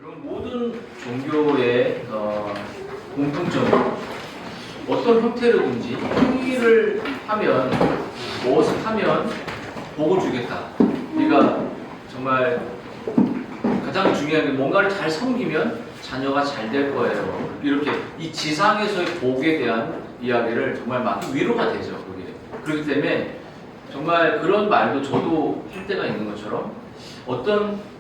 그럼 모든 종교의 공통점 어떤 형태로든지 행위를 하면 무엇을 하면 복을 주겠다. 우리가 정말 가장 중요한 게 뭔가를 잘 섬기면 자녀가 잘 될 거예요. 이렇게 이 지상에서의 복에 대한 이야기를 정말 많이 위로가 되죠. 그게. 그렇기 때문에 정말 그런 말도 저도 할 때가 있는 것처럼 어떤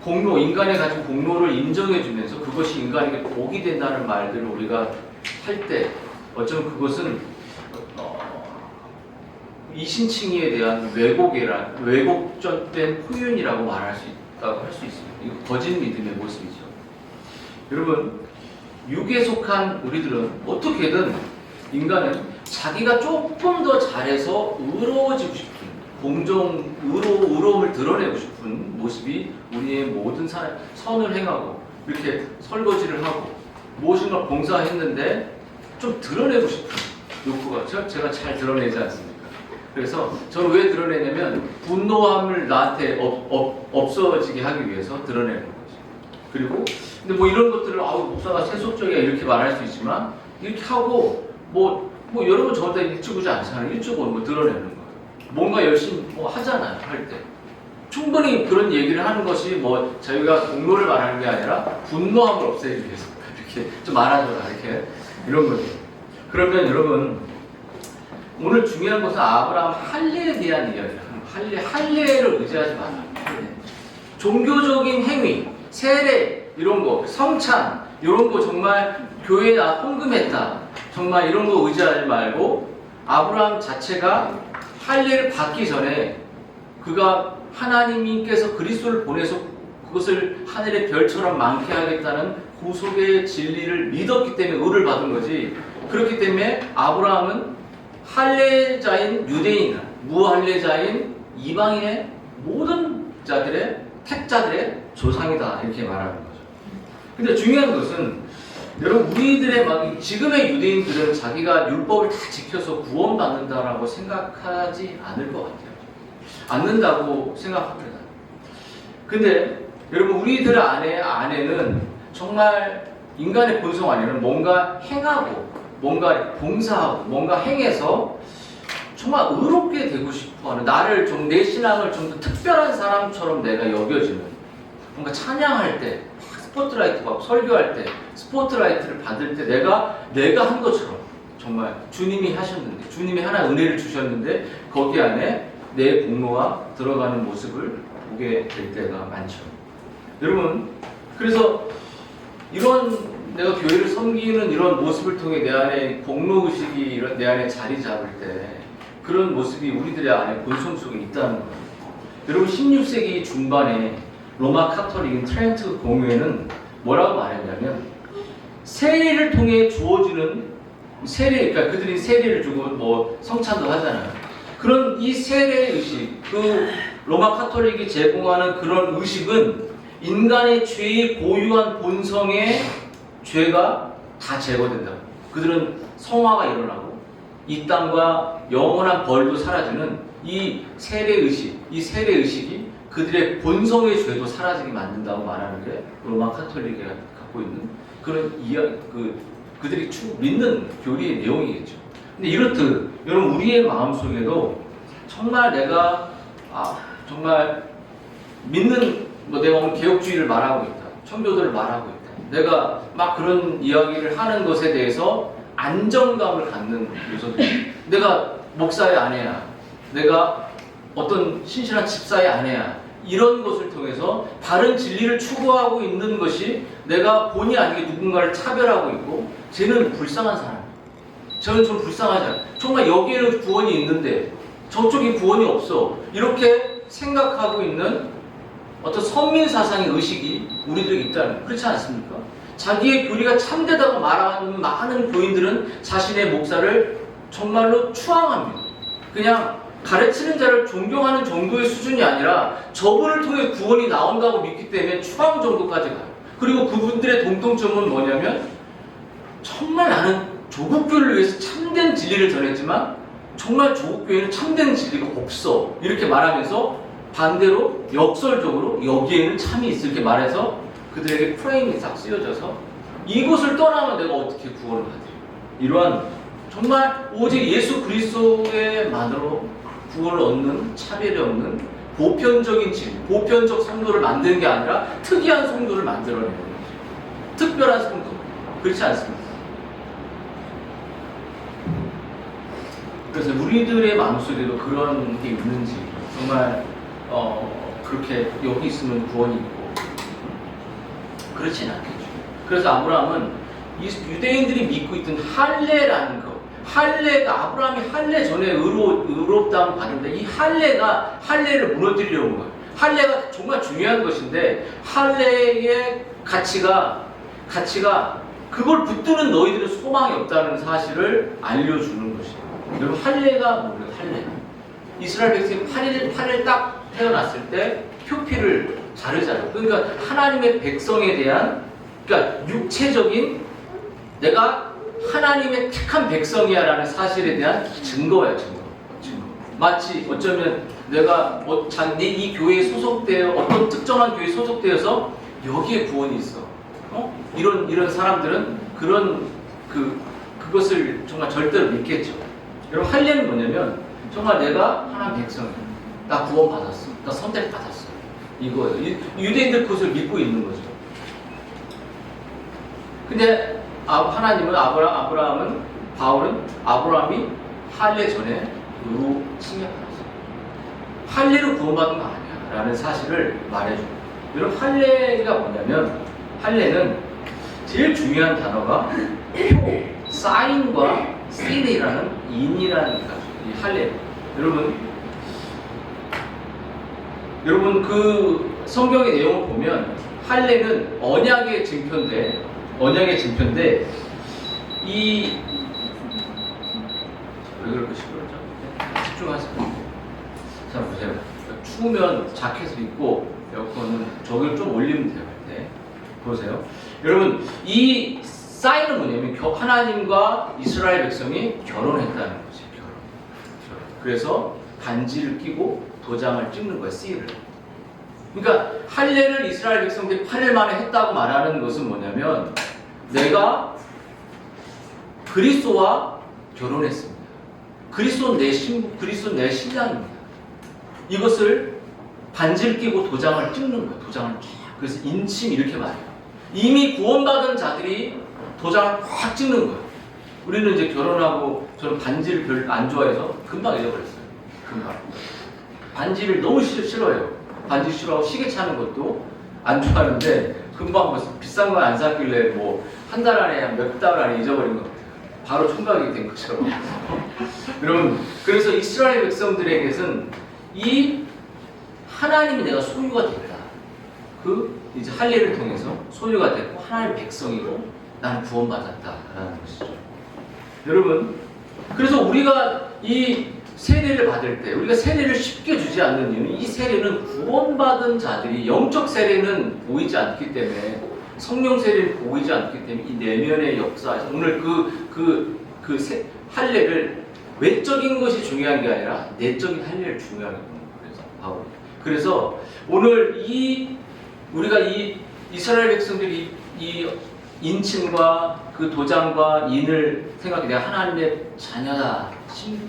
공로, 인간의 가진 공로를 인정해주면서 그것이 인간에게 복이 된다는 말들을 우리가 할 때 어쩌면 그것은 이신칭의에 대한 왜곡된 표현이라고 말할 수 있다고 할 수 있습니다. 이거 거짓 믿음의 모습이죠. 여러분, 육에 속한 우리들은 어떻게든 인간은 자기가 조금 더 잘해서 의로워지고 싶은 의로움을 드러내고 싶은 모습이 우리의 모든 선을 행하고 이렇게 설거지를 하고 무엇인가 봉사했는데 좀 드러내고 싶은 욕구가 제가 잘 드러내지 않습니까? 그래서 저는 왜 드러내냐면 분노함을 나한테 없어지게 하기 위해서 드러내는 거죠. 그리고 근데 뭐 이런 것들을 목사가 세속적이야 이렇게 말할 수 있지만 이렇게 하고 뭐 여러분 저한테 일찍오지 않잖아요. 일찍 오는 거 드러내는 거예요. 뭔가 열심히 하잖아요. 할 때 충분히 그런 얘기를 하는 것이 뭐 저희가 공로를 말하는 게 아니라 분노함을 없애기 위해서 이렇게 좀 말하잖아. 이렇게 이런 거죠. 그러면 여러분 오늘 중요한 것은 아브라함 할례에 대한 이야기예요. 할례를 의지하지 마라. 종교적인 행위, 세례 이런 거, 성찬 이런 거 정말 교회에 나 헌금했다. 정말 이런 거 의지하지 말고 아브라함 자체가 할례를 받기 전에 그가 하나님께서 그리스도를 보내서 그것을 하늘의 별처럼 많게 하겠다는 구속의 진리를 믿었기 때문에 의를 받은 거지. 그렇기 때문에 아브라함은 할례자인 유대인, 무할례자인 이방인의 모든 자들의 택자들의 조상이다 이렇게 말하는 거죠. 근데 중요한 것은 여러분 우리들의 지금의 유대인들은 자기가 율법을 다 지켜서 구원받는다라고 생각하지 않을 것 같아요. 않는다고 생각합니다. 근데 여러분 우리들 안에는 정말 인간의 본성 안에는 뭔가 행하고 뭔가 봉사하고 뭔가 행해서 정말 의롭게 되고 싶어하는 나를 좀 내 신앙을 좀 더 특별한 사람처럼 내가 여겨지는 뭔가 찬양할 때 스포트라이트 받고 설교할 때 스포트라이트를 받을 때 내가 한 것처럼 정말 주님이 하셨는데 주님이 하나 은혜를 주셨는데 거기 안에 내 공로가 들어가는 모습을 보게 될 때가 많죠. 여러분 그래서 이런 내가 교회를 섬기는 이런 모습을 통해 내 안에 공로의식이 내 안에 자리 잡을 때 그런 모습이 우리들의 안에 본성 속에 있다는 거예요. 여러분 16세기 중반에 로마 카톨릭인 트렌트 공회는 뭐라고 말했냐면 세례를 통해 주어지는 세례, 그러니까 그들이 세례를 주고 뭐 성찬도 하잖아요. 그런 이 세례 의식, 그 로마 카톨릭이 제공하는 그런 의식은 인간의 죄의 고유한 본성의 죄가 다 제거된다. 그들은 성화가 일어나고 이 땅과 영원한 벌도 사라지는 이 세례 의식이 그들의 본성의 죄도 사라지게 만든다고 말하는 게 로마 카톨릭이 갖고 있는 그런 그들이 믿는 교리의 내용이겠죠. 근데 이렇듯 여러분 우리의 마음속에도 정말 내가 정말 믿는 내가 오늘 개혁주의를 말하고 있다. 청교도를 말하고 있다. 내가 막 그런 이야기를 하는 것에 대해서 안정감을 갖는 요소들. 내가 목사의 아내야. 내가 어떤 신실한 집사의 아내야. 이런 것을 통해서 바른 진리를 추구하고 있는 것이 내가 본의 아니게 누군가를 차별하고 있고 쟤는 불쌍한 사람. 저는 좀 불쌍하지 않아. 정말 여기에는 구원이 있는데 저쪽에 구원이 없어. 이렇게 생각하고 있는 어떤 선민사상의 의식이 우리들에게 있다는 거예요. 그렇지 않습니까? 자기의 교리가 참되다고 말하는 많은 교인들은 자신의 목사를 정말로 추앙합니다. 그냥 가르치는 자를 존경하는 정도의 수준이 아니라 저분을 통해 구원이 나온다고 믿기 때문에 추앙 정도까지 가요. 그리고 그분들의 공통점은 뭐냐면 정말 나는 조국교를 위해서 참된 진리를 전했지만 정말 조국교회는 참된 진리가 없어. 이렇게 말하면서 반대로 역설적으로 여기에는 참이 있어. 이렇게 말해서 그들에게 프레임이 딱 쓰여져서 이곳을 떠나면 내가 어떻게 구원을 받으려. 이러한 정말 오직 예수 그리스도에만으로 구원을 얻는, 차별이 없는 보편적인 진리, 보편적 성도를 만드는 게 아니라 특이한 성도를 만들어내는 거죠. 특별한 성도. 그렇지 않습니까? 그래서 우리들의 마음속에도 그런 게 있는지 정말 그렇게 여기 있으면 구원이 있고 그렇진 않겠죠. 그래서 아브라함은 이 유대인들이 믿고 있던 할례라는 것, 할례가 아브라함이 할례 전에 의롭다함 받는데 이 할례를 무너뜨리려는 거예요. 할례가 정말 중요한 것인데 할례의 가치가 그걸 붙드는 너희들은 소망이 없다는 사실을 알려주는 것이에요. 여러분 할례가 뭐예요? 할례. 이스라엘 백성이 8일 딱 태어났을 때 표피를 자르잖아요. 그러니까 하나님의 백성에 대한 그러니까 육체적인 내가 하나님의 택한 백성이야라는 사실에 대한 증거예요. 증거. 마치 어쩌면 내가 이 교회에 소속되어 어떤 특정한 교회에 소속되어서 여기에 구원이 있어. 이런 사람들은 그것을 정말 절대로 믿겠죠. 여러분 할례는 뭐냐면 정말 내가 하나님 백성이야. 나 구원받았어. 나 선택받았어. 이거예요. 유대인들 그것을 믿고 있는 거죠. 근데 하나님은 바울은 아브라함이 할례 전에 의로 칭해받았어. 할례로 구원받은 거 아니야 라는 사실을 말해줘요. 여러분 할례가 뭐냐면 할례는 제일 중요한 단어가 표, 사인과 실이라는 인이라는 이 할례. 여러분 그 성경의 내용을 보면 할례는 언약의 증표인데 이 왜 그렇게 시끄럽죠? 집중하세요. 자 보세요. 추우면 자켓을 입고 에어컨은 저기를 좀 올리면 돼요. 네. 보세요. 여러분 이 사인은 뭐냐면 하나님과 이스라엘 백성이 결혼했다는 거지. 결혼. 그래서 반지를 끼고 도장을 찍는 거예요. 씨를. 그러니까 할례를 이스라엘 백성들이 8일 만에 했다고 말하는 것은 뭐냐면 내가 그리스도와 결혼했습니다. 그리스도는 내 신부, 그리스도는 내 신랑입니다. 이것을 반지를 끼고 도장을 찍는 거예요. 도장을 쫙. 그래서 인침 이렇게 말해요. 이미 구원받은 자들이 도장을 확 찍는 거예요. 우리는 이제 결혼하고 저는 반지를 별로 안 좋아해서 금방 잊어버렸어요. 금방. 반지를 너무 싫어해요. 반지 싫어하고 시계 차는 것도 안 좋아하는데 금방 비싼 거 안 샀길래 뭐 한 달 안에 몇 달 안에 잊어버린 것 같아요. 바로 총각이 된 것처럼. 여러분 그래서 이스라엘 백성들에게는 이 하나님이 내가 소유가 됐다. 이제 할례를 통해서 소유가 됐고 하나님의 백성이고 나는 구원받았다라는 것이죠. 여러분 그래서 우리가 이 세례를 받을 때 우리가 세례를 쉽게 주지 않는 이유는 이 세례는 구원받은 자들이 영적 세례는 보이지 않기 때문에 성령 세례는 보이지 않기 때문에 이 내면의 역사 오늘 할례를 외적인 것이 중요한 게 아니라 내적인 할례를 중요하게 보는 거예요. 그래서 오늘 우리가 이 이스라엘 백성들이 이 인침과 그 도장과 인을 생각해 내가 하나님의 자녀다,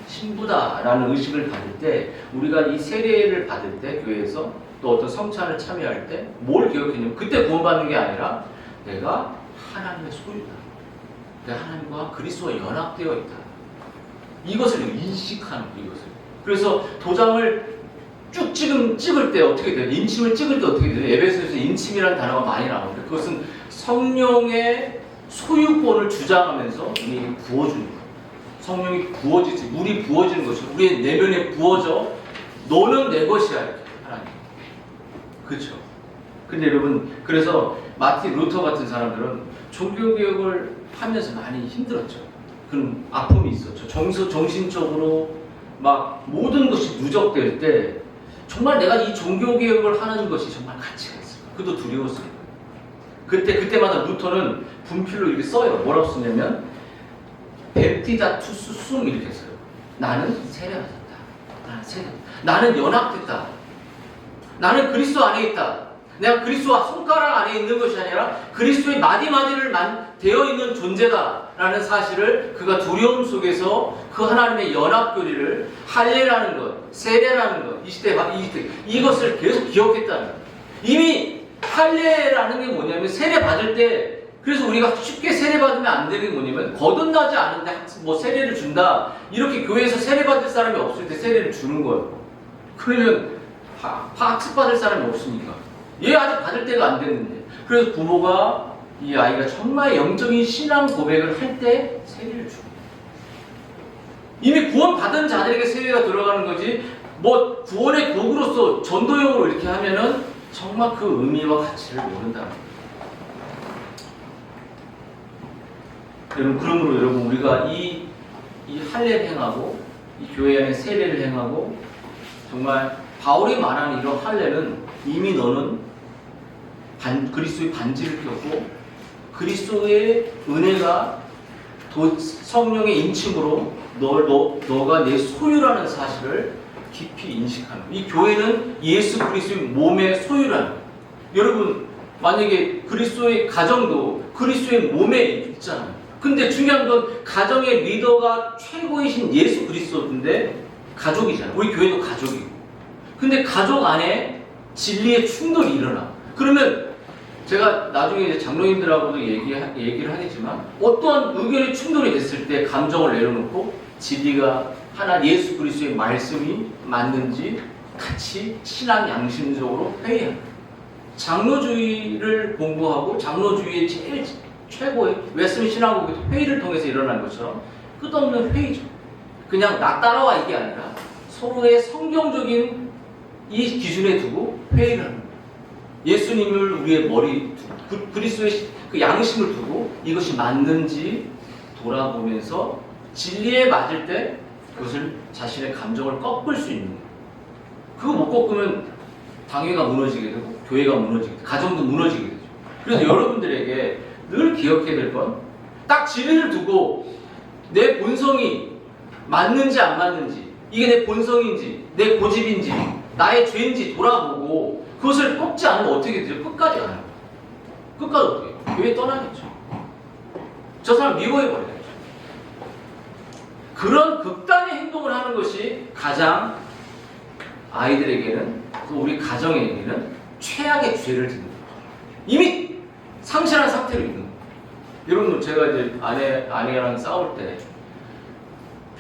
신부다라는 의식을 받을 때 우리가 이 세례를 받을 때 교회에서 또 어떤 성찬을 참여할 때 뭘 기억했냐면 그때 구원받는 게 아니라 내가 하나님의 소유다. 내가 하나님과 그리스도와 연합되어 있다. 이것을 인식하는 이것을. 그래서 도장을 쭉 찍을 때 어떻게 돼요? 인침을 찍을 때 어떻게 돼요? 에베소에서 인침이라는 단어가 많이 나오는데 그것은 성령의 소유권을 주장하면서 우리에게 부어주는 거예요. 성령이 부어지지, 물이 부어지는 것이고 우리의 내면에 부어져 너는 내 것이야 이렇게 하나님. 그렇죠? 근데 여러분 그래서 마틴 루터 같은 사람들은 종교개혁을 하면서 많이 힘들었죠. 그런 아픔이 있었죠. 정신적으로 막 모든 것이 누적될 때 정말 내가 이 종교개혁을 하는 것이 정말 가치가 있을까? 그것도 두려웠어요. 그때마다 루터는 분필로 이렇게 써요. 뭐라고 쓰냐면 베프티다 투스 숨 이렇게 써요. 나는 세례받았다. 나는 연합됐다. 나는 그리스도 안에 있다. 내가 그리스도와 손가락 안에 있는 것이 아니라 그리스도의 마디마디를 되어 있는 존재다라는 사실을 그가 두려움 속에서 그 하나님의 연합교리를 할례라는 것, 세례라는 것, 이것을 계속 기억했다는 거예요. 이미 할례라는 게 뭐냐면 세례 받을 때, 그래서 우리가 쉽게 세례 받으면 안 되는 게 뭐냐면 거듭나지 않은데 뭐 세례를 준다, 이렇게 교회에서 세례 받을 사람이 없을 때 세례를 주는 거예요. 그러면 학습 받을 사람이 없으니까 얘 아직 받을 때가 안 됐는데, 그래서 부모가 이 아이가 정말 영적인 신앙 고백을 할 때 세례를 주고, 이미 구원 받은 자들에게 세례가 들어가는 거지, 뭐 구원의 도구로서 전도용으로 이렇게 하면은 정말 그 의미와 가치를 모른다는 거예요. 그러므로 여러분, 우리가 이 할례를 행하고 이 교회 안에 세례를 행하고, 정말 바울이 말하는 이런 할례는 이미 너는 그리스도의 반지를 꼈고 그리스도의 은혜가 성령의 인침으로 너가 내 소유라는 사실을 깊이 인식하는, 이 교회는 예수 그리스도의 몸의 소유라는 거예요. 여러분, 만약에 그리스도의 가정도 그리스도의 몸에 있잖아요. 근데 중요한 건 가정의 리더가 최고이신 예수 그리스도인데 가족이잖아요. 우리 교회도 가족이고. 근데 가족 안에 진리의 충돌이 일어나. 그러면 제가 나중에 이제 장로님들하고도 얘기를 하겠지만, 어떠한 의견의 충돌이 됐을 때 감정을 내려놓고 진리가 하나 예수 그리스도의 말씀이 맞는지 같이 신앙 양심적으로 회의합니다. 장로주의를 공부하고 장로주의의 제일 최고의 웨스민 신앙국의 회의를 통해서 일어난 것처럼 끝없는 회의죠. 그냥 나 따라와 이게 아니라 서로의 성경적인 이 기준에 두고 회의를 합니다. 예수님을 우리의 머리, 그리스도의 그 양심을 두고 이것이 맞는지 돌아보면서 진리에 맞을 때 그것을 자신의 감정을 꺾을 수 있는 거예요. 그거 못 꺾으면 당회가 무너지게 되고 교회가 무너지게 되고 가정도 무너지게 되죠. 그래서 여러분들에게 늘 기억해야 될 건, 딱 진리를 두고 내 본성이 맞는지 안 맞는지, 이게 내 본성인지 내 고집인지 나의 죄인지 돌아보고 그것을 꺾지 않으면 어떻게 되죠? 끝까지 가요. 끝까지 어떻게 해요? 교회 떠나겠죠. 저 사람 미워해버리겠죠. 그런 극단의 행동을 하는 것이 가장 아이들에게는, 우리 가정에게는 최악의 죄를 짓는 거예요. 이미 상실한 상태로 있는 거예요. 여러분, 제가 이제 아내랑 싸울 때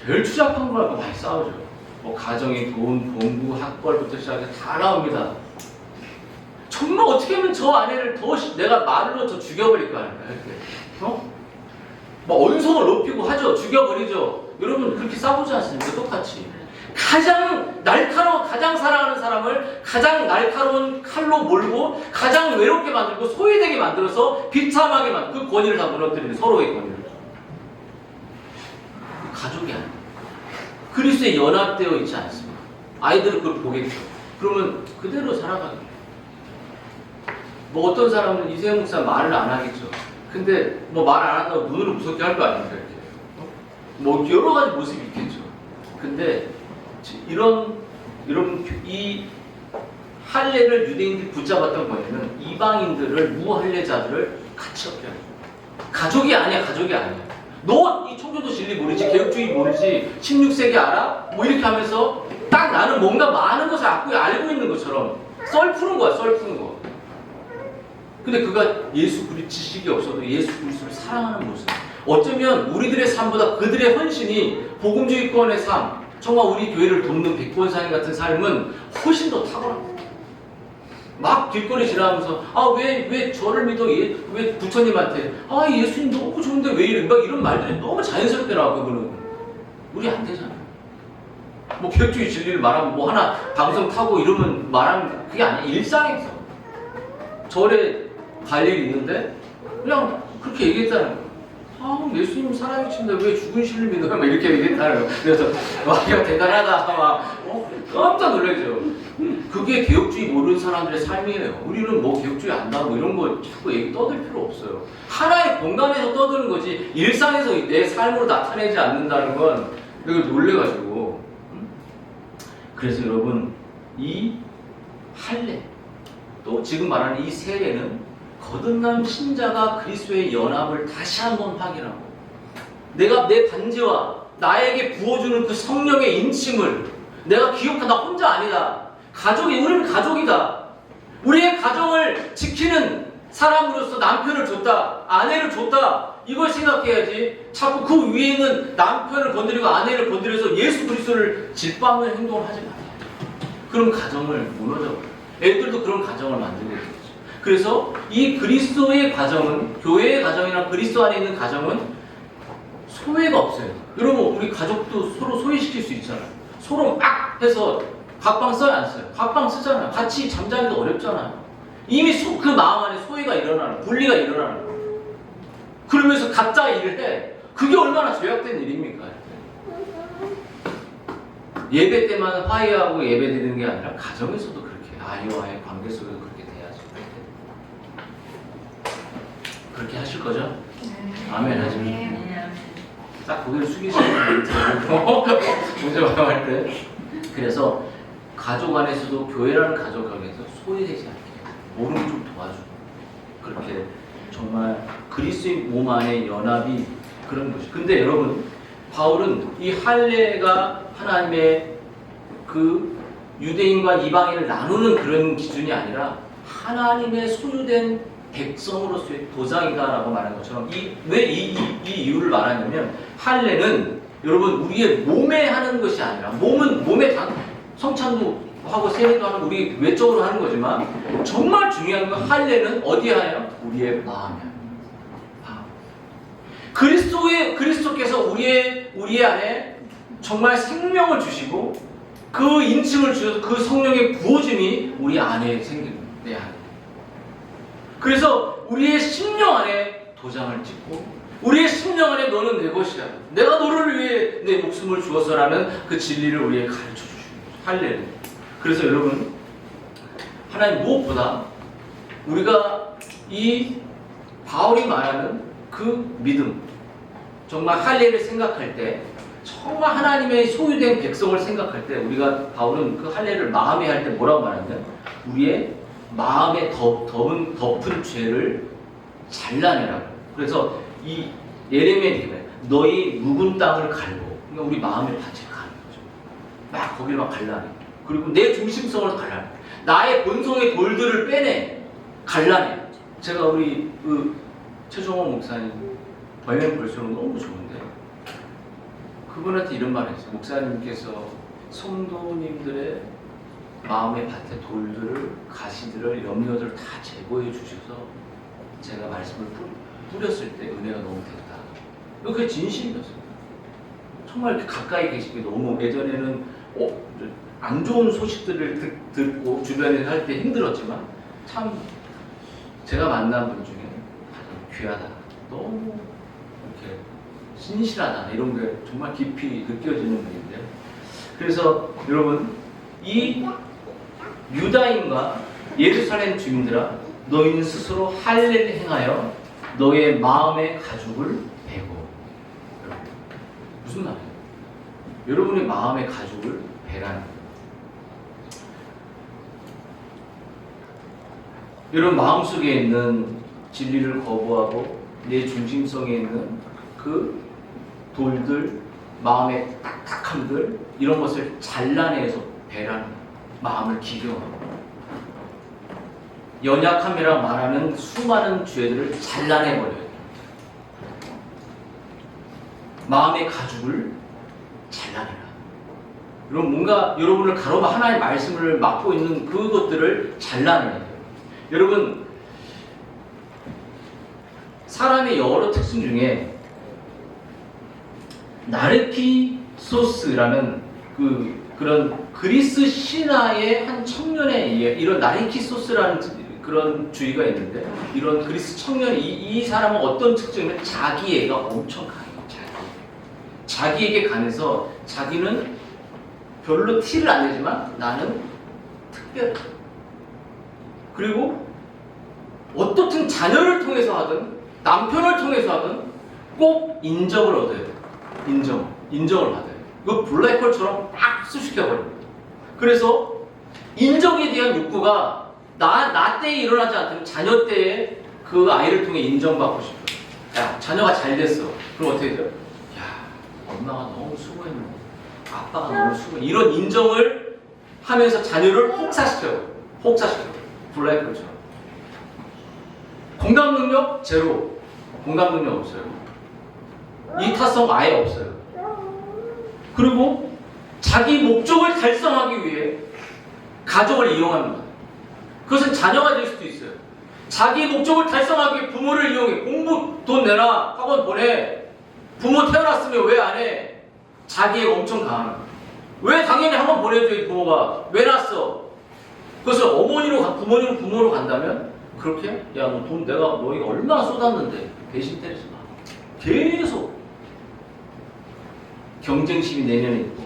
별 추잡한 거 많이 싸우죠. 뭐 가정의 돈, 공부, 학벌부터 시작해서 다 나옵니다. 정말 어떻게 하면 저 아내를 내가 말로 더 죽여버릴 거 아닙니까? 이렇게. 뭐 언성을 높이고 하죠. 죽여버리죠. 여러분, 그렇게 싸우지 않습니까? 똑같이. 가장 날카로워, 가장 사랑하는 사람을 가장 날카로운 칼로 몰고 가장 외롭게 만들고 소외되게 만들어서 비참하게 만들고 그 권위를 다 무너뜨리는, 서로의 권위를. 가족이 아니에요. 그리스도에 연합되어 있지 않습니다. 아이들은 그걸 보겠죠. 그러면 그대로 살아가겠죠. 뭐 어떤 사람은 이세영 목사 말을 안 하겠죠. 근데 뭐 말 안 한다고 눈으로 무섭게 할 거 아닙니까? 이렇게. 뭐 여러 가지 모습이 있겠죠. 근데 이 할례를 유대인들이 붙잡았던 거에는 이방인들을, 무할례자들을 같이 없게 하죠. 가족이 아니야. 너 이 청교도 진리 모르지, 개혁주의 모르지, 16세기 알아? 뭐 이렇게 하면서 딱 나는 뭔가 많은 것을 알고 있는 것처럼 썰 푸는 거야. 근데 그가 예수 그리스도 지식이 없어도 예수 그리스도를 사랑하는 모습, 어쩌면 우리들의 삶보다 그들의 헌신이, 복음주의권의 삶, 정말 우리 교회를 돕는 백본상인 같은 삶은 훨씬 더 탁월합니다. 막 길거리 지나가면서 왜 저를 믿어? 왜 부처님한테 예수님 너무 좋은데 왜 이래? 막 이런 말들이 너무 자연스럽게 나와. 그거는 우리 안 되잖아요. 뭐 개혁주의 진리를 말하면 뭐 하나 방송 타고 이러면 말하면 그게 아니야. 일상에서 절에 갈 일이 있는데 그냥 그렇게 얘기했다는 거예요. 예수님 살아계신데 왜 죽은 신을 믿어요? 막 이렇게 얘기했다는 거예요. 그래서 이거 대단하다. 깜짝 놀라죠. 그게 개혁주의 모르는 사람들의 삶이에요. 우리는 뭐 개혁주의 안다고 이런 거 자꾸 얘기 떠들 필요 없어요. 하나의 공간에서 떠드는 거지 일상에서 내 삶으로 나타내지 않는다는 건 이걸 놀래가지고. 그래서 여러분, 이 할례, 또 지금 말하는 이 세례는 거듭난 신자가 그리스도의 연합을 다시 한번 확인하고 내가 내 반지와 나에게 부어주는 그 성령의 인침을 내가 기억한다. 나 혼자 아니다. 우리는 가족이다. 우리의 가정을 지키는 사람으로서 남편을 줬다. 아내를 줬다. 이걸 생각해야지 자꾸 그 위에 있는 남편을 건드리고 아내를 건드려서 예수 그리스도를 짓밟는 행동을 하지 말아요. 그럼 가정을 무너져. 애들도 그런 가정을 만들게 되죠. 그래서 이 그리스도의 가정은, 교회의 가정이나 그리스도 안에 있는 가정은 소외가 없어요. 여러분, 우리 가족도 서로 소외시킬 수 있잖아요. 서로 막 해서 각방 써요, 안 써요? 각방 쓰잖아요. 같이 잠자기도 어렵잖아요. 이미 그 마음 안에 소외가 일어나는, 분리가 일어나는 거예요. 그러면서 각자 일을 해. 그게 얼마나 죄악된 일입니까? 예배 때만 화해하고 예배 드리는 게 아니라 가정에서도 그렇게 아이와의 관계 속에서 그렇게 돼야죠. 그렇게 하실 거죠? 아멘 하십니까? 딱 고개를 숙이시는 거 문제 발언할 때. 그래서 가족 안에서도 교회라는 가족 안에서 소외되지 않게 모르는 좀 도와주고 그렇게 정말 그리스도의 몸 안의 연합이 그런 것이. 근데 여러분, 바울은 이 할례가 하나님의 그 유대인과 이방인을 나누는 그런 기준이 아니라 하나님의 소유된 백성으로서의 도장이다라고 말하는 것처럼 왜 이 이유를 말하냐면 할례는 여러분 우리의 몸에 하는 것이 아니라 몸에 성찬도 하고 세례도 하는 우리 외적으로 하는 거지만 정말 중요한 건 할례는 어디에 하나요? 우리의 마음에 하나요. 그리스도께서 우리의 안에 정말 생명을 주시고 그 인침을 주셔서 그 성령의 부어짐이 우리 안에 생기는 내 안에. 그래서 우리의 심령 안에 도장을 찍고 우리의 심령 안에 너는 내 것이야. 내가 너를 위해 내 목숨을 주어서라는 그 진리를 우리에게 가르쳐 주시는 거죠. 할례는. 그래서 여러분, 하나님 무엇보다 우리가 이 바울이 말하는 그 믿음, 정말 할례를 생각할 때 정말 하나님의 소유된 백성을 생각할 때 바울은 그 할례를 마음에 할 때 뭐라고 말하냐면 우리의 마음에 덮은 죄를 잘라내라고. 그래서 이 예레미야 이렇게 말해요. 너희 묵은 땅을 갈고, 그러니까 우리 마음의 밭을 가는 거죠. 막 거기를 막 갈라내. 그리고 내 중심성을 갈라내. 나의 본성의 돌들을 빼내. 갈라내. 제가 우리 최종원 목사님 발명 볼수록 너무 좋은데 그분한테 이런 말을 했어요. 목사님께서 성도님들의 마음의 밭의 돌들을, 가시들을, 염려들을 다 제거해 주셔서 제가 말씀을 뿌렸을 때 은혜가 너무 됐다. 그게 진심이었어요. 정말 이렇게 가까이 계시기 너무. 예전에는 안 좋은 소식들을 듣고 주변에 할 때 힘들었지만 참 제가 만난 분 중에 가장 귀하다, 너무 이렇게 신실하다, 이런 게 정말 깊이 느껴지는 분인데요. 그래서 여러분, 이 유다인과 예루살렘 주민들아, 너희는 스스로 할례를 행하여 너의 마음의 가죽을 베고. 무슨 말이에요? 여러분의 마음의 가죽을 베라는 거예요. 여러분 마음속에 있는 진리를 거부하고 내 중심성에 있는 그 돌들, 마음의 딱딱함들, 이런 것을 잘라내서 베라는 거예요. 마음을 기경하고 연약함이라 말하는 수많은 죄들을 잘라내버려야 돼요. 마음의 가죽을 잘라내라. 여러분 뭔가 여러분을 가로막 하나의 말씀을 막고 있는 그것들을 잘라내야 돼요. 여러분 사람의 여러 특징 중에 나르키소스라는 그런 그리스 신화의 한 청년에 의해 이런 나르키소스라는 그런 주의가 있는데, 이런 그리스 청년이 이 사람은 어떤 특징이냐면 자기애가 엄청 강해요. 자기에게 관해서 자기는 별로 티를 안 내지만 나는 특별해. 그리고 어떻든 자녀를 통해서 하든 남편을 통해서 하든 꼭 인정을 얻어야 돼요. 인정을 받아요. 이거 블랙홀처럼 막 흡수시켜버려요. 그래서 인정에 대한 욕구가 나 때에 일어나지 않다면 자녀 때에 그 아이를 통해 인정받고 싶어요. 야, 자녀가 잘 됐어. 그럼 어떻게 돼요? 야, 엄마가 너무 수고했네. 아빠가 너무 수고했네. 이런 인정을 하면서 자녀를 혹사시켜요. 블랙 그렇죠. 공감 능력 제로. 공감 능력 없어요. 이타성 아예 없어요. 그리고 자기 목적을 달성하기 위해 가족을 이용합니다. 그것은 자녀가 될 수도 있어요. 자기 목적을 달성하기 위해 부모를 이용해. 공부 돈 내라. 학원 보내. 부모 태어났으면 왜 안 해? 자기애가 엄청 강한. 왜 당연히 학원 보내줘야 부모가. 왜 낳았어? 그것을 부모로 간다면 그렇게 야, 너 돈 너희가 얼마나 쏟았는데 배신 때리지 마. 계속 경쟁심이 내면에 있고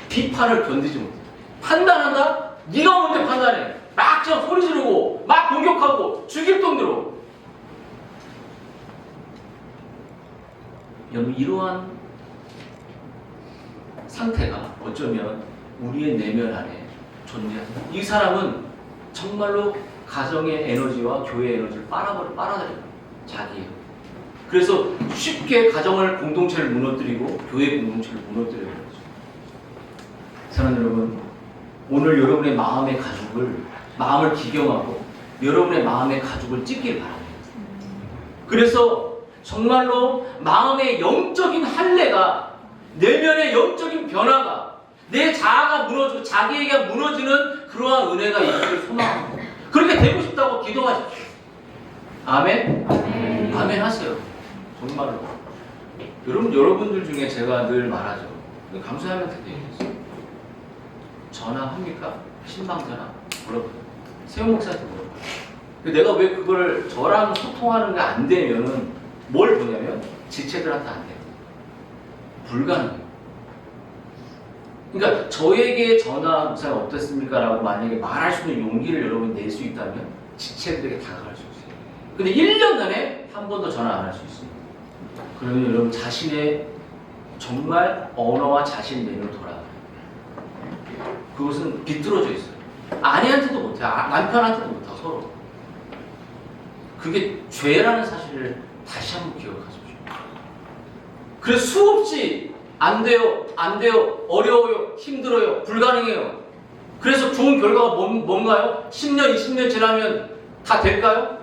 비판을 견디지 못해. 판단한다? 네가 먼저 판단해. 막 그냥 소리 지르고 막 공격하고 죽일 돈으로. 여러분 이러한 상태가 어쩌면 우리의 내면 안에 존재합니다. 이 사람은 정말로 가정의 에너지와 교회의 에너지를 빨아들여요. 자기예요. 그래서 쉽게 가정을 공동체를 무너뜨리고 교회 공동체를 무너뜨려요. 사랑하는 여러분, 오늘 여러분의 마음을 기경하고 여러분의 마음의 가죽을 찢길 바랍니다. 그래서 정말로 마음의 영적인 할례가, 내면의 영적인 변화가, 내 자아가 무너지고 자기에게 무너지는 그러한 은혜가 있기를 소망합니다. 그렇게 되고 싶다고 기도하십시오. 아멘? 아멘 하세요. 정말로. 여러분들 중에 제가 늘 말하죠. 감사하면 되겠어요. 전화합니까? 신방전화? 물어봐요. 세용 목사한테 물어봐요. 내가 왜 그걸 저랑 소통하는 게 안 되면은 뭘 보냐면 지체들한테 안 돼요. 불가능해요. 그러니까 저에게 전화 목사가 어떻습니까? 라고 만약에 말할 수 있는 용기를 여러분 낼 수 있다면 지체들에게 다가갈 수 있어요. 근데 1년 내내 한 번도 전화 안 할 수 있습니다. 그러면 여러분 자신의 정말 언어와 자신 내면으로 돌아가요. 그것은 비뚤어져 있어요. 아내한테도 못해요. 남편한테도 못하고 서로. 그게 죄라는 사실을 다시 한번 기억하십시오. 그래서 수없이 안 돼요, 어려워요, 힘들어요, 불가능해요. 그래서 좋은 결과가 뭔가요? 10년, 20년 지나면 다 될까요?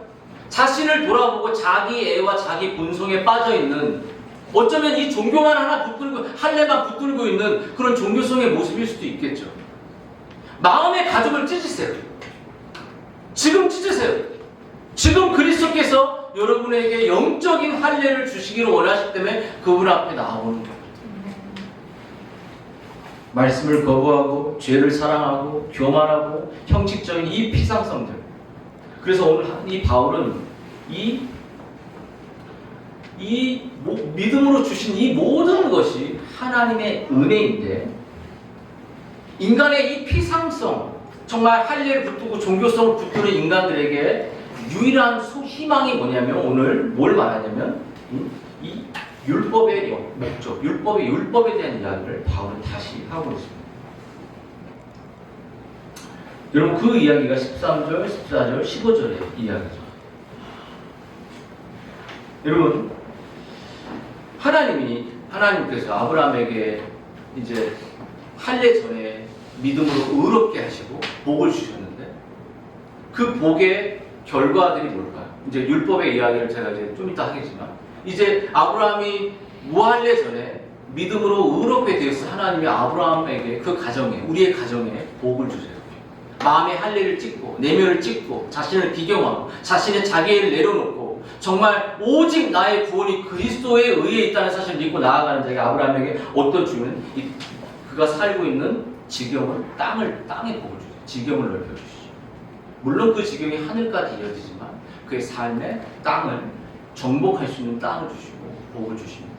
자신을 돌아보고 자기 애와 자기 본성에 빠져있는, 어쩌면 이 종교만 하나 붙들고, 할례만 붙들고 있는 그런 종교성의 모습일 수도 있겠죠. 마음의 가죽을 찢으세요. 지금 찢으세요. 지금 그리스도께서 여러분에게 영적인 할례를 주시기를 원하시기 때문에 그분 앞에 나오는 겁니다. 말씀을 거부하고 죄를 사랑하고 교만하고 형식적인 이 피상성들. 그래서 오늘 이 바울은 이 믿음으로 주신 이 모든 것이 하나님의 은혜인데, 인간의 이 피상성, 정말 할례를 붙들고 종교성을 붙드는 인간들에게 유일한 희망이 뭐냐면, 오늘 뭘 말하냐면 이 율법의 목적, 율법에 대한 이야기를 바울은 다시 하고 있습니다. 여러분 그 이야기가 13절, 14절, 15절의 이야기죠. 여러분 하나님께서 아브라함에게 이제 할례 전에 믿음으로 의롭게 하시고 복을 주셨는데, 그 복의 결과들이 뭘까요? 이제 율법의 이야기를 제가 이제 좀 이따 하겠지만, 이제 아브라함이 무할례 전에 믿음으로 의롭게 되어서 하나님이 아브라함에게 그 가정에, 우리의 가정에 복을 주세요. 마음의 할례를 찢고 내면을 찢고 자신을 비경하고 자신의 자기애를 내려놓고 정말 오직 나의 구원이 그리스도에 의해 있다는 사실을 믿고 나아가는 자에게 아브라함에게 어떤 주면 그가 살고 있는 지경을 땅에 복을 주세요. 지경을 넓혀주시죠. 물론 그 지경이 하늘까지 이어지지만 그의 삶의 땅을 정복할 수 있는 땅을 주시고 복을 주십니다.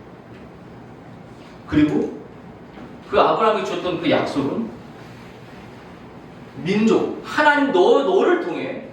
그리고 그 아브라함이 줬던 그 약속은 민족, 하나님 너를 통해,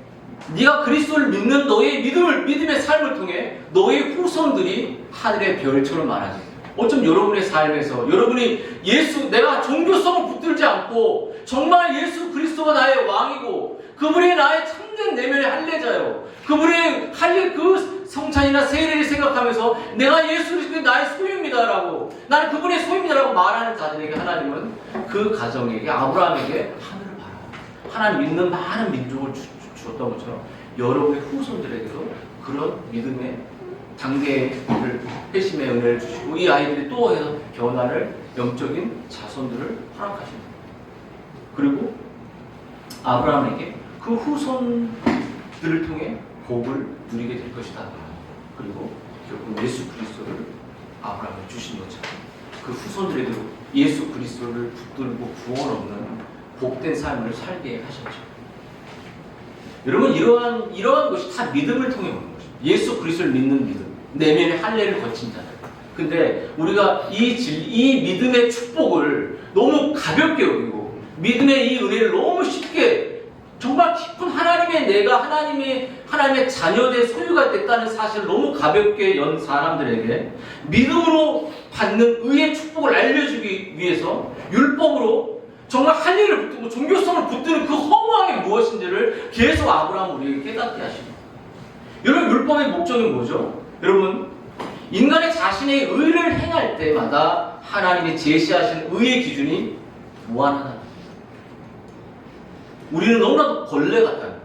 네가 그리스도를 믿는 너의 믿음의 삶을 통해 너의 후손들이 하늘의 별처럼 많아져요. 어쩜 여러분의 삶에서 여러분이 내가 종교성을 붙들지 않고 정말 예수 그리스도가 나의 왕이고 그분이 나의 참된 내면의 할례자요. 그분의 할례 그 성찬이나 세례를 생각하면서 내가 예수 그리스도의 나의 소유입니다라고, 나는 그분의 소유입니다라고 말하는 자들에게 하나님은 그 가정에게, 아브라함에게 하늘을 바라, 하나님 믿는 많은 민족을 주었던 것처럼 여러분의 후손들에게도 그런 믿음의 단계를, 회심의 은혜를 주시고, 이 아이들이 또 해서 변화를, 영적인 자손들을 허락하십니다. 그리고 아브라함에게 그 후손들을 통해 복을 누리게 될 것이다. 그리고 결국 예수 그리스도를 아브라함에 주신 것처럼 그 후손들에게도 예수 그리스도를 붙들고 구원 없는 복된 삶을 살게 하셨죠. 여러분, 이러한 것이 다 믿음을 통해 오는 것입니다. 예수 그리스도를 믿는 믿음, 내면의 할례를 거친 자들. 근데 우리가 이 믿음의 축복을 너무 가볍게 여기고, 믿음의 이 은혜를 너무 쉽게, 정말 깊은 하나님의 내가 하나님의 자녀된 소유가 됐다는 사실을 너무 가볍게 연 사람들에게 믿음으로 받는 의의 축복을 알려주기 위해서 율법으로 정말 할례를 붙들고 종교성을 붙드는 그 허무한 게 무엇인지를 계속 아브라함은 우리에게 깨닫게 하십니다. 여러분, 율법의 목적이 뭐죠? 여러분, 인간이 자신의 의를 행할 때마다 하나님이 제시하신 의의 기준이 무한하다. 우리는 너무나도 벌레 같다는 거예요.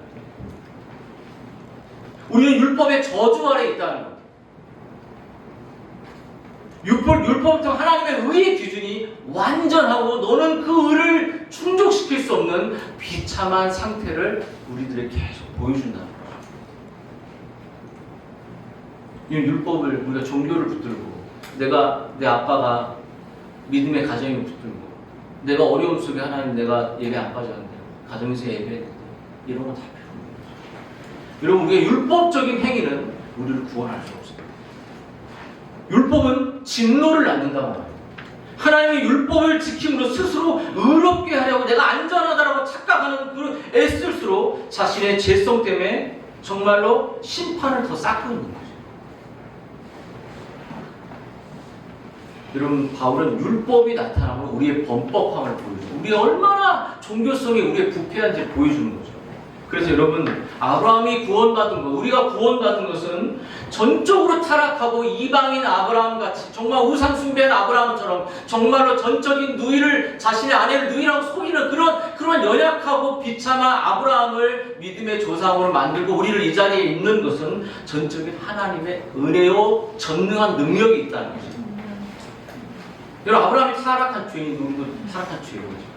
우리는 율법의 저주 아래 있다는 거예요. 율법을 통해 하나님의 의의 기준이 완전하고 너는 그 의를 충족시킬 수 없는 비참한 상태를 우리들에게 계속 보여준다는 거죠. 이 율법을, 우리가 종교를 붙들고, 내 아빠가 믿음의 가정을 붙들고, 내가 어려움 속에 하나님 내가 예배 안 빠졌는데 가정에서 예배, 이런 건 다 필요 없는 거죠. 여러분, 우리의 율법적인 행위는 우리를 구원할 수 없습니다. 율법은 진노를 낳는다고 말해요. 하나님의 율법을 지킴으로 스스로 의롭게 하려고 내가 안전하다라고 착각하는 그 애쓸수록 자신의 죄성 때문에 정말로 심판을 더 쌓고 있는 거죠. 여러분, 바울은 율법이 나타나면 우리의 범법함을 보여주고, 우리가 얼마나 종교성이 우리의 부패한지 보여주는 거죠. 그래서 여러분, 아브라함이 구원받은 것, 우리가 구원받은 것은 전적으로 타락하고 이방인 아브라함같이 정말 우상숭배한 아브라함처럼 정말로 전적인 누이를, 자신의 아내를 누이라고 속이는 그런 연약하고 비참한 아브라함을 믿음의 조상으로 만들고 우리를 이 자리에 있는 것은 전적인 하나님의 은혜요 전능한 능력이 있다는 것입니다. 여러분, 아브라함이 타락한 죄인이 누구도 타락한 죄인이죠.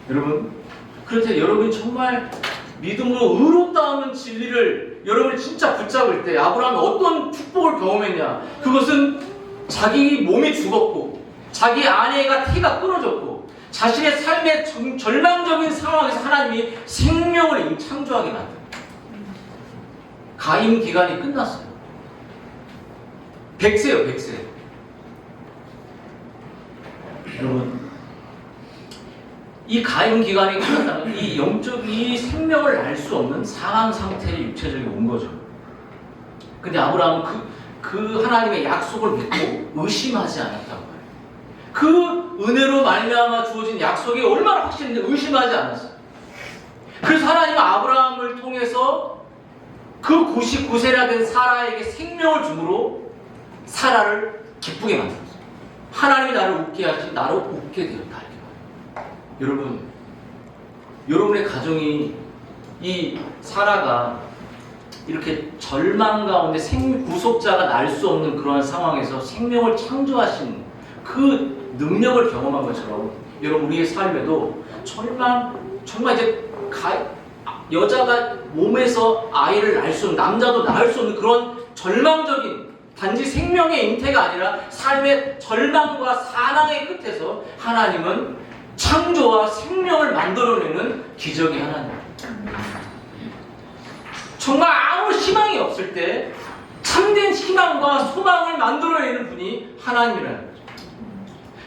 여러분, 그런데 여러분이 정말 믿음으로 의롭다 하는 진리를 여러분이 진짜 붙잡을 때 아브라함이 어떤 축복을 경험했냐? 그것은 자기 몸이 죽었고, 자기 아내가 태가 끊어졌고, 자신의 삶의 절망적인 상황에서 하나님이 생명을 창조하게 만듭니다. 가임 기간이 끝났어요. 100세요, 100세. 여러분, 이 가임 기간이 끝났다면 이 생명을 알 수 없는 상한 상태의 육체적이 온 거죠. 근데 아브라함은 그 하나님의 약속을 믿고 의심하지 않았다고 해요. 그 은혜로 말미암아 주어진 약속이 얼마나 확실한데 의심하지 않았어요. 그래서 하나님은 아브라함을 통해서 그 99세나 된 사라에게 생명을 주므로 사라를 기쁘게 만들었어요. 하나님이 나를 웃게 하시, 나로 웃게 되었다. 여러분, 여러분의 가정이 이 사라가 이렇게 절망 가운데 구속자가 날 수 없는 그러한 상황에서 생명을 창조하신 그 능력을 경험한 것처럼 여러분, 우리의 삶에도 정말 이제 여자가 몸에서 아이를 낳을 수 없는, 남자도 낳을 수 없는 그런 절망적인, 단지 생명의 잉태가 아니라 삶의 절망과 사랑의 끝에서 하나님은 창조와 생명을 만들어내는 기적의 하나님. 정말 아무 희망이 없을 때 참된 희망과 소망을 만들어내는 분이 하나님이라는 거죠.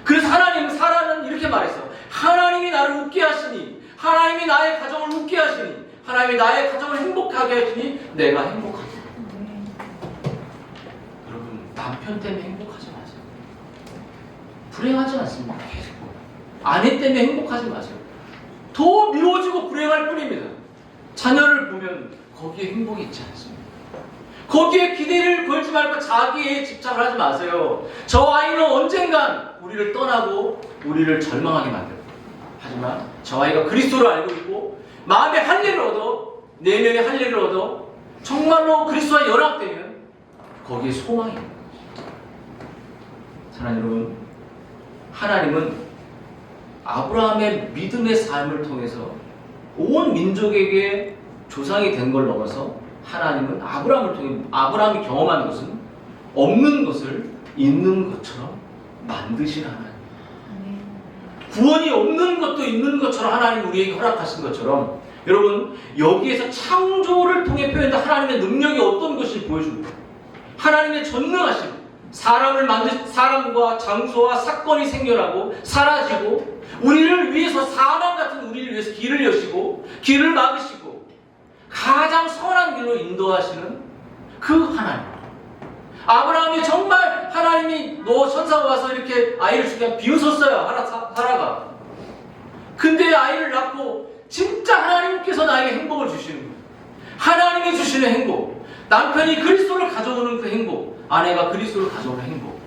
그래서 하나님은, 사라는 이렇게 말했어요. 하나님이 나를 웃게 하시니, 하나님이 나의 가정을 웃게 하시니, 하나님이 나의 가정을 행복하게 하시니 내가 행복하다. 여러분, 남편 때문에 행복하지 마세요. 불행하지 않습니다. 계속 아내 때문에 행복하지 마세요. 더 미워지고 불행할 뿐입니다. 자녀를 보면 거기에 행복이 있지 않습니다. 거기에 기대를 걸지 말고 자기에 집착을 하지 마세요. 저 아이는 언젠간 우리를 떠나고 우리를 절망하게 만들어요. 하지만 저 아이가 그리스도를 알고 있고 마음에 할례를 얻어, 내면에 할례를 얻어 정말로 그리스도와 연합되면 거기에 소망이 있는 거죠. 사랑하는 여러분, 하나님은 아브라함의 믿음의 삶을 통해서 온 민족에게 조상이 된 걸 넘어서 하나님은 아브라함을 통해 아브라함이 경험한 것은 없는 것을 있는 것처럼 만드신 하나님. 구원이 없는 것도 있는 것처럼 하나님 우리에게 허락하신 것처럼 여러분 여기에서 창조를 통해 표현된 하나님의 능력이 어떤 것을 보여줍니다. 하나님의 전능하심, 사람과 장소와 사건이 생겨나고 사라지고 우리를 위해서 사람 같은 우리를 위해서 길을 여시고 길을 막으시고 가장 선한 길로 인도하시는 그 하나님. 아브라함이 정말 하나님이 너 천사가 와서 이렇게 아이를 주게 비웃었어요. 사라가. 근데 아이를 낳고 진짜 하나님께서 나에게 행복을 주시는 거예요. 하나님이 주시는 행복. 남편이 그리스도를 가져오는 그 행복. 아내가 그리스도를 가져오는 행복.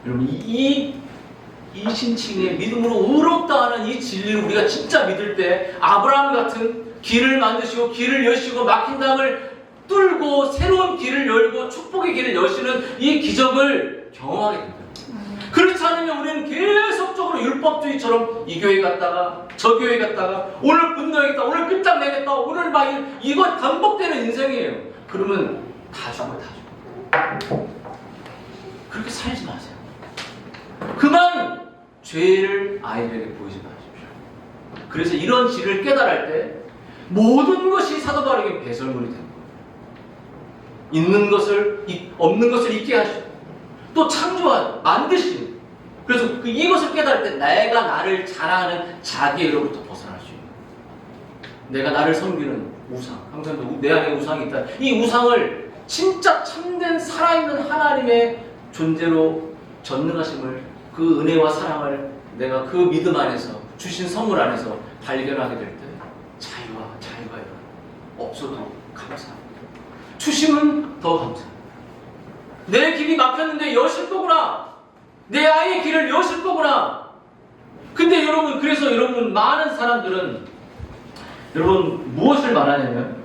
여러분 이 신칭의 믿음으로 의롭다 하는 이 진리를 우리가 진짜 믿을 때 아브라함 같은 길을 만드시고 길을 여시고 막힌 땅을 뚫고 새로운 길을 열고 축복의 길을 여시는 이 기적을 경험하게 됩니다. 그렇지 않으면 우리는 계속적으로 율법주의처럼 이 교회 갔다가 저 교회 갔다가 오늘 분노하겠다, 오늘 끝장내겠다, 오늘 막 이거 반복되는 인생이에요. 그러면 다 죽어요, 다 죽어. 그렇게 살지 마세요. 그만 죄를 아이들에게 보이지 마십시오. 그래서 이런 진리를 깨달을 때 모든 것이 사도 바울에게 배설물이 됩니다. 있는 것을 없는 것을 있게 하시고 또 창조하고 만드시는. 그래서 이것을 깨달을 때 내가 나를 자랑하는 자기애로부터 벗어날 수 있는. 내가 나를 섬기는 우상, 항상 내 안에 우상이 있다. 이 우상을 진짜 참된 살아있는 하나님의 존재로 전능하심을 그 은혜와 사랑을 내가 그 믿음 안에서 주신 선물 안에서 발견하게 될 때 자유가 없어도 감사합니다. 주심은 더 감사합니다. 내 길이 막혔는데 여실 거구나. 내 아이의 길을 여실 거구나. 근데 여러분, 그래서 여러분 많은 사람들은 여러분 무엇을 말하냐면,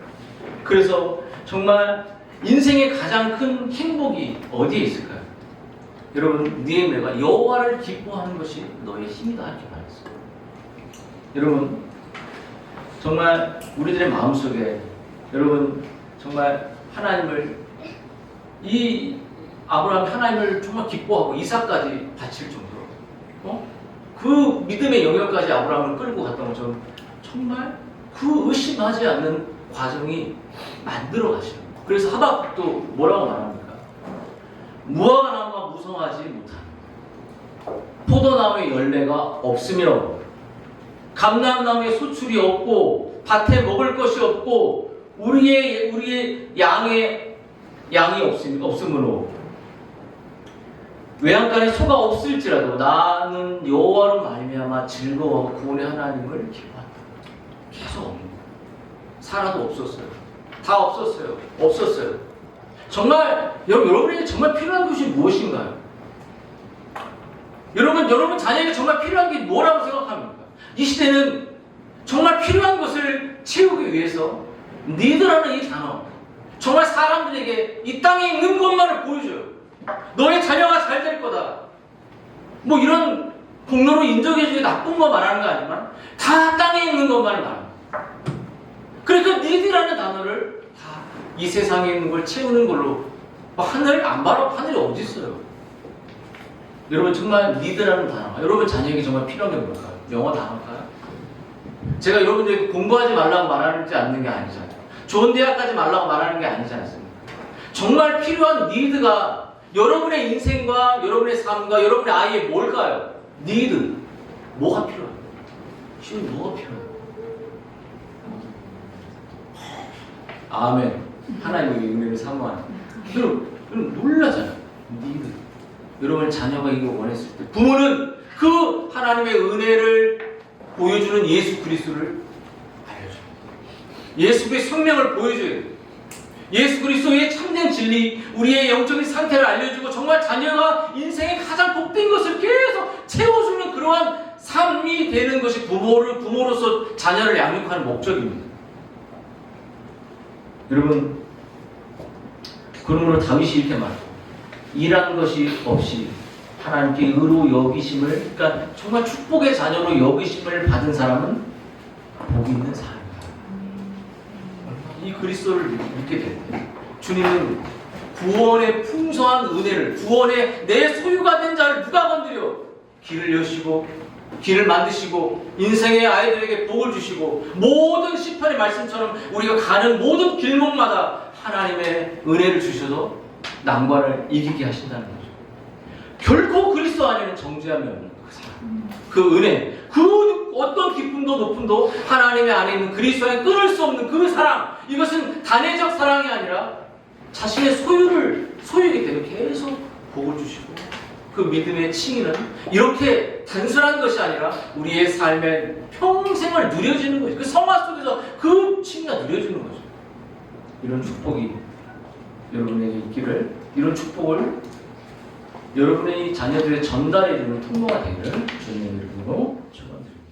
그래서 정말 인생의 가장 큰 행복이 어디에 있을까요? 여러분, 느헤미야가 여호와를 기뻐하는 것이 너의 힘이다 이렇게 말했어요. 여러분, 정말 우리들의 마음속에 여러분 정말 하나님을, 이 아브라함 하나님을 정말 기뻐하고 이삭까지 바칠 정도로 그 믿음의 영역까지 아브라함을 끌고 갔던 것처럼 정말 그 의심하지 않는 과정이 만들어 가시는 거예요. 그래서 하박국도 뭐라고 말합니까? 무화과 나무가 무성하지 못하는, 포도나무의 열매가 없으며 감람나무에 소출이 없고 밭에 먹을 것이 없고 우리의 양이 없으므로 외양간에 소가 없을지라도 나는 여호와로 말미암아 즐거워하고 구원의 하나님을 기뻐한다. 계속 없는 거예요. 사라도 없었어요. 다 없었어요. 정말 여러분에게 정말 필요한 것이 무엇인가요? 여러분 자녀에게 정말 필요한 게 뭐라고 생각합니까? 이 시대는 정말 필요한 것을 채우기 위해서 니드라는 이 단어, 정말 사람들에게 이 땅에 있는 것만을 보여줘요. 너의 자녀가 잘 될 거다. 뭐 이런 공로로 인정해주기 나쁜 거 말하는 거 아니지만 다 땅에 있는 것만을 말합니다. 그러니까 니드라는 단어를 다 이 세상에 있는 걸 채우는 걸로, 하늘 안 바라, 하늘이 어디 있어요? 여러분 정말 니드라는 단어, 여러분 자녀에게 정말 필요한 게 뭘까요? 영어 단어일까요? 제가 여러분들에게 공부하지 말라고 말하지 않는 게 아니잖아요. 좋은 대학 가지 말라고 말하는 게 아니지 않습니까? 정말 필요한 니드가 여러분의 인생과 여러분의 삶과 여러분의 아이의 뭘까요? 니드. 뭐가 필요해요? 지금 뭐가 필요해요? 아멘. 하나님의 은혜를 사모하는. 여러분 놀라잖아요. 니드. 여러분의 자녀가 이걸 원했을 때 부모는 그 하나님의 은혜를 보여주는 예수 그리스도를 알려줘요. 예수 그리스도의 생명을 보여줘야 돼요. 예수 그리스도의 참된 진리, 우리의 영적인 상태를 알려주고 정말 자녀가 인생의 가장 복된 것을 계속 채워주는 그러한 삶이 되는 것이 부모로서 자녀를 양육하는 목적입니다. 여러분, 그러므로 다윗이 이렇게 말해요. 일한 것이 없이 하나님께 의로 여기심을, 그러니까 정말 축복의 자녀로 여기심을 받은 사람은 복이 있는 사람이다. 이 그리스도를 믿게 되는데, 주님은 구원의 풍성한 은혜를, 구원의 내 소유가 된 자를 누가 건드려? 길을 여시고 길을 만드시고 인생의 아이들에게 복을 주시고 모든 시편의 말씀처럼 우리가 가는 모든 길목마다 하나님의 은혜를 주셔서 난관을 이기게 하신다는 거죠. 결코 그리스도 안에는 정죄함이 없는 그 사랑, 그 은혜, 그 어떤 기쁨도 높음도 하나님의 안에 있는 그리스도 안에 끊을 수 없는 그 사랑, 이것은 단회적 사랑이 아니라 자신의 소유이기 때문에 계속 복을 주시고, 그 믿음의 칭의는 이렇게 단순한 것이 아니라 우리의 삶의 평생을 누려지는 거죠. 그 성화 속에서 그 칭의가 누려지는 거죠. 이런 축복이 여러분에게 있기를, 이런 축복을 여러분의 자녀들의 전달해주는 통로가 되기를 주님의 이름으로 축원드립니다.